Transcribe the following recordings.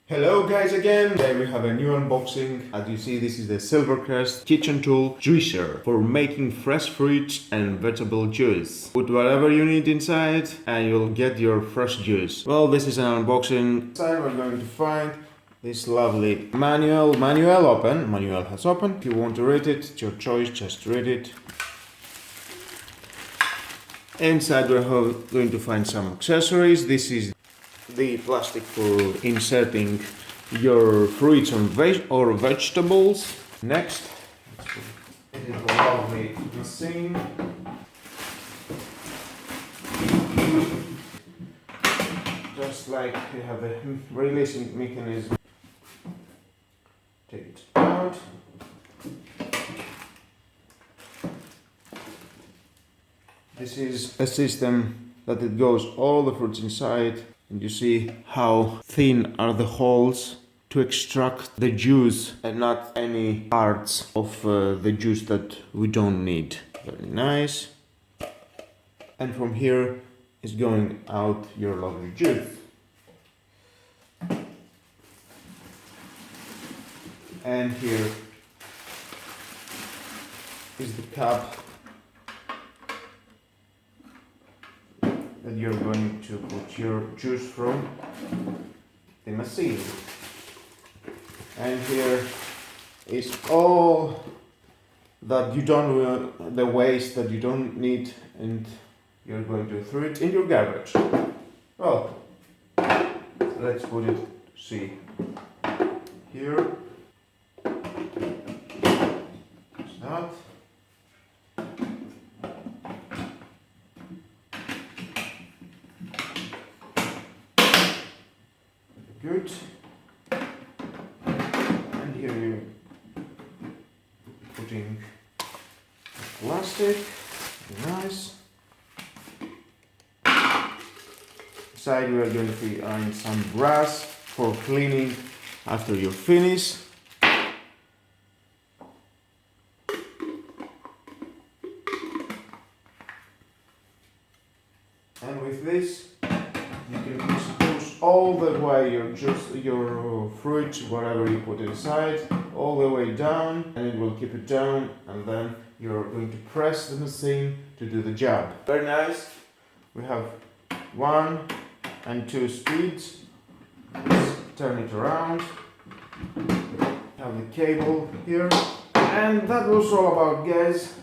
Hello guys again! Today we have a new unboxing. As you see, this is the SILVERCREST kitchen tool juicer for making fresh fruits and vegetable juice. Put whatever you need inside and you'll get your fresh juice. Well, this is an unboxing. Inside we're going to find this lovely manual has opened. If you want to read it, it's your choice, just read it. Inside we're going to find some accessories. This is the plastic for inserting your fruits or vegetables. Next, it is a lovely machine. Just like you have a releasing mechanism. Take it out. This is a system that it goes all the fruits inside. And you see how thin are the holes to extract the juice and not any parts of the juice that we don't need. Very nice. And from here is going out your lovely juice. And here is the cup that you're going to put your juice from the machine. And here is all that you don't, the waste that you don't need, and you're going to throw it in your garbage. Well, let's put it, see, here. It's not. Good. And here you're putting plastic, nice. Inside we are going to find some brass for cleaning after you finish. And with this you can push all the way your fruit, whatever you put inside, all the way down, and it will keep it down, and then you're going to press the machine to do the job. Very nice. We have 1 and 2 speeds. Let's turn it around. Have the cable here. And that was all about, guys,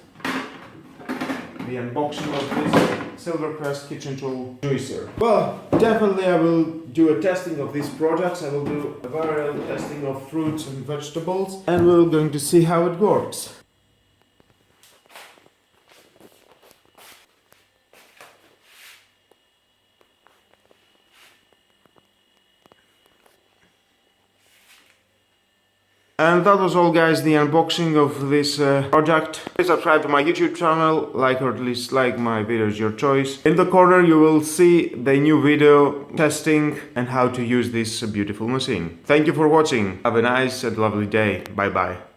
the unboxing of this SILVERCREST kitchen tool juicer. Well, definitely I will do a testing of these products. I will do a viral testing of fruits and vegetables, and we're going to see how it works. And that was all, guys, the unboxing of this product. Please subscribe to my YouTube channel, like or at least like my videos, your choice. In the corner you will see the new video testing and how to use this beautiful machine. Thank you for watching. Have a nice and lovely day. Bye bye.